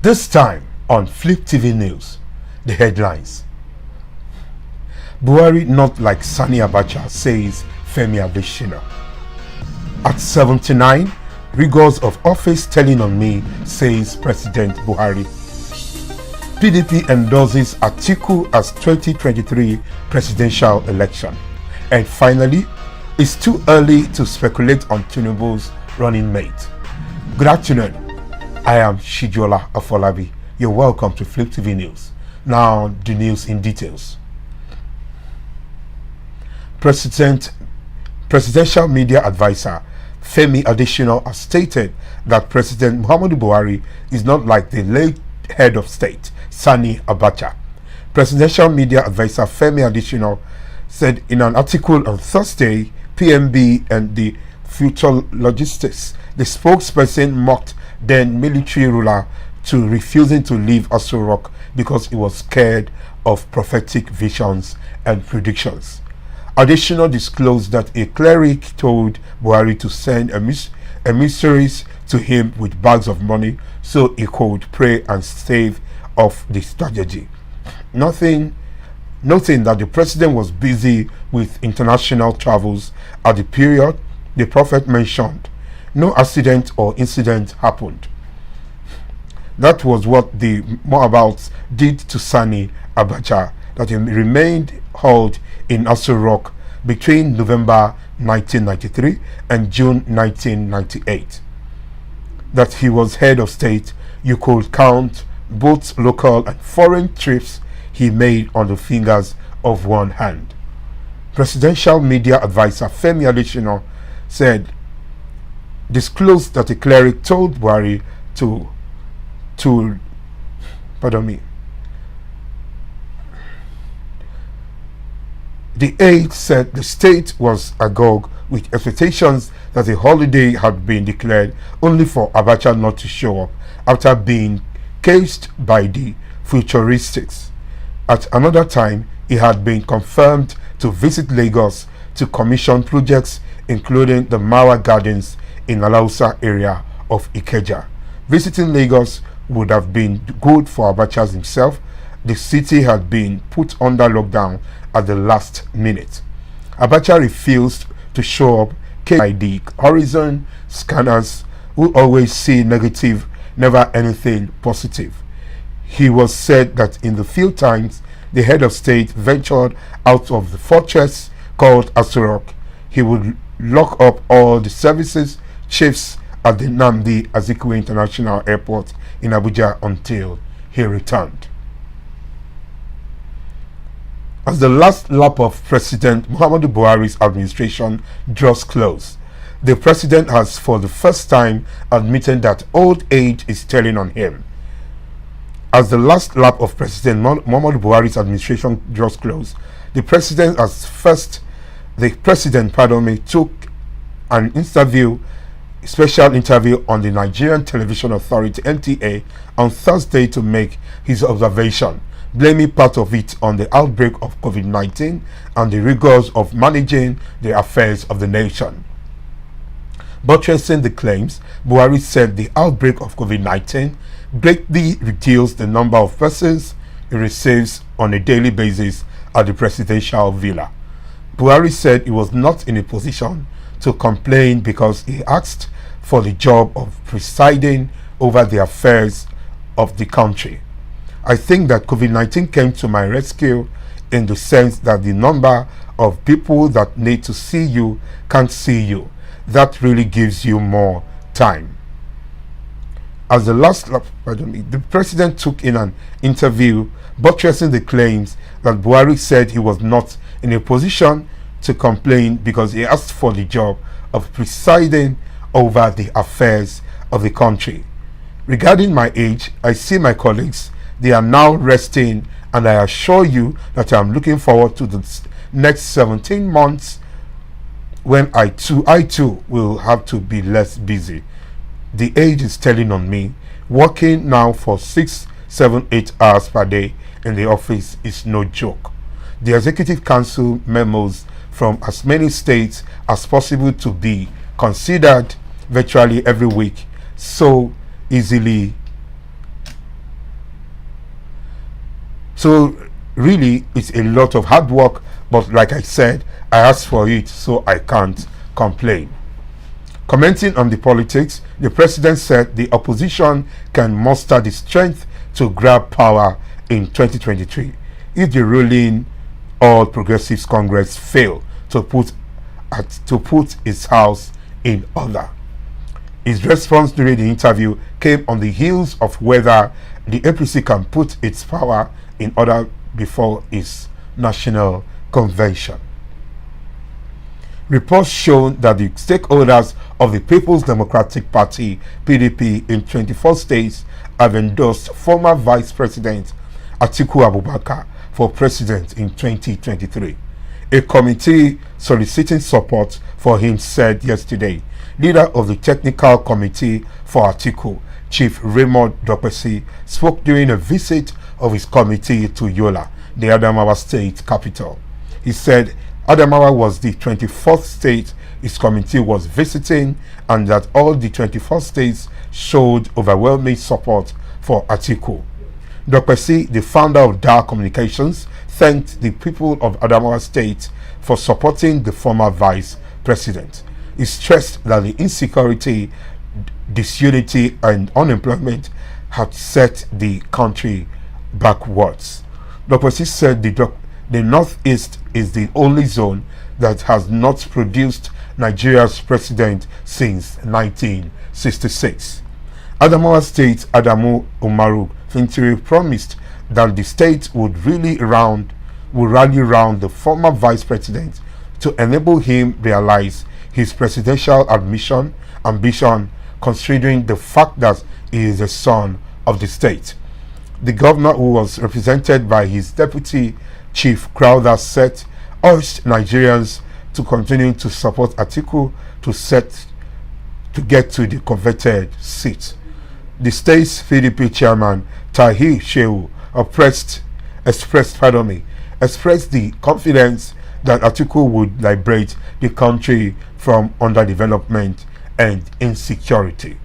This time on Fliptv News, the headlines. Buhari not like Sani Abacha, says Femi Adesina. At 79, Rigours of office telling on me, says President Buhari. PDP endorses Atiku as 2023 presidential election. And finally, it's too early to speculate on Tinubu's running mate. Good afternoon. I am Shijola Afolabi. You're welcome to Fliptv News. Now, the news in details. Presidential media advisor Femi Adesina has stated that President Muhammadu Buhari is not like the late head of state, Sani Abacha. Presidential media advisor Femi Adesina said in an article on Thursday, PMB and the Future Logistics, the spokesperson mocked then military ruler to refusing to leave Aso Rock because he was scared of prophetic visions and predictions. Additional disclosed that a cleric told Buhari to send emissaries to him with bags of money so he could pray and stave off the tragedy. Noting that the president was busy with international travels at the period the prophet mentioned, no accident or incident happened. That was what the Moabites did to Sani Abacha, that he remained held in Aso Rock between November 1993 and June 1998. That he was head of state, you could count both local and foreign trips he made on the fingers of one hand. Presidential media advisor Femi Adesina disclosed that a cleric told Buhari The aide said the state was agog with expectations that a holiday had been declared only for Abacha not to show up after being caged by the futuristics. At another time, he had been confirmed to visit Lagos to commission projects including the Mawa Gardens in Alausa area of Ikeja. Visiting Lagos would have been good for Abacha himself. The city had been put under lockdown at the last minute. Abacha refused to show up by the horizon scanners who always see negative, never anything positive. He was said that in the few times the head of state ventured out of the fortress called Aso Rock, he would lock up all the services chiefs at the Nnamdi Azikiwe International Airport in Abuja until he returned. As the last lap of President Muhammadu Buhari's administration draws close, the president has for the first time admitted that old age is telling on him. As the last lap of President Muhammadu Buhari's administration draws close, the president took an special interview on the Nigerian Television Authority (NTA) on Thursday to make his observation, blaming part of it on the outbreak of COVID-19 and the rigors of managing the affairs of the nation. Buttressing the claims, Buhari said the outbreak of COVID-19 greatly reduced the number of persons he receives on a daily basis at the presidential villa. Buhari said he was not in a position to complain because he asked for the job of presiding over the affairs of the country. I think that COVID-19 came to my rescue in the sense that the number of people that need to see you can't see you. That really gives you more time. As the president took in an interview buttressing the claims that Buhari said he was not in a position to complain because he asked for the job of presiding over the affairs of the country. Regarding my age, I see my colleagues, they are now resting, and I assure you that I am looking forward to the next 17 months when I too will have to be less busy. The age is telling on me. Working now for 6, 7, 8 hours per day in the office is no joke. The Executive Council memos from as many states as possible to be considered virtually every week so easily So really, it's a lot of hard work, but like I said, I asked for it, so I can't complain. Commenting on the politics, the president said the opposition can muster the strength to grab power in 2023 if the ruling All Progressives Congress fail to put its house in order. His response during the interview came on the heels of whether the APC can put its power in order before its national convention. Reports shown that the stakeholders of the People's Democratic Party (PDP) in 24 states have endorsed former Vice President Atiku Abubakar for president in 2023. A committee soliciting support for him said yesterday. Leader of the Technical Committee for Atiku, Chief Raymond Dokpesi, spoke during a visit of his committee to Yola, the Adamawa state capital. He said Adamawa was the 24th state his committee was visiting, and that all the 24 states showed overwhelming support for Atiku. Dokpesi, the founder of DAR Communications, thanked the people of Adamawa State for supporting the former vice president. He stressed that the insecurity, disunity, and unemployment had set the country backwards. Dokpesi said the Northeast is the only zone that has not produced Nigeria's president since 1966. Adamawa State Adamu Umaru Fintiri promised that the state would rally around the former vice president to enable him realize his presidential ambition, considering the fact that he is the son of the state. The governor, who was represented by his deputy Chief Crowther, said urged Nigerians to continue to support Atiku to get to the coveted seat. The state's PDP chairman Tahir Shehu expressed the confidence that Atiku would liberate the country from underdevelopment and insecurity.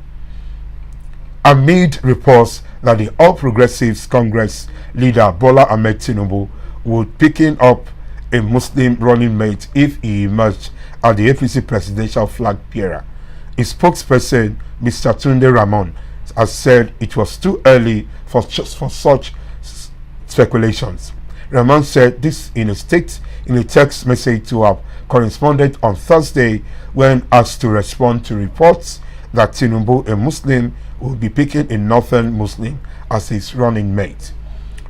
Amid reports that the All Progressives Congress leader Bola Ahmed Tinubu would picking up a Muslim running mate if he emerged as the APC presidential flag bearer, his spokesperson Mr. Tunde Ramon has said it was too early for such speculations. Ramon said this in a text message to our correspondent on Thursday when asked to respond to reports that Tinubu, a Muslim, will be picking a Northern Muslim as his running mate.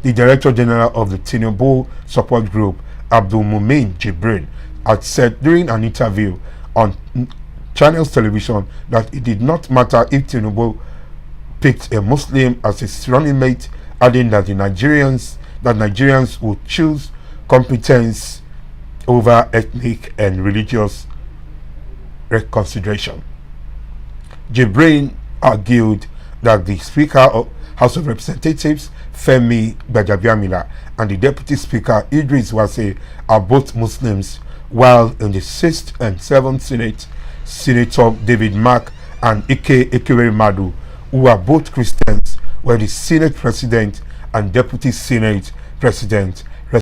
The Director General of the Tinubu Support Group, Abdul Mumin Jibrin, had said during an interview on Channels Television that it did not matter if Tinubu picked a Muslim as his running mate, adding that Nigerians would choose competence over ethnic and religious reconsideration. Jibrin argued that the Speaker of House of Representatives, Femi Gbajabiamila, and the Deputy Speaker, Idris Wase, are both Muslims, while in the 6th and 7th Senate, Senator David Mark and Ike Ekewere Madu, who are both Christians, were the Senate President and Deputy Senate President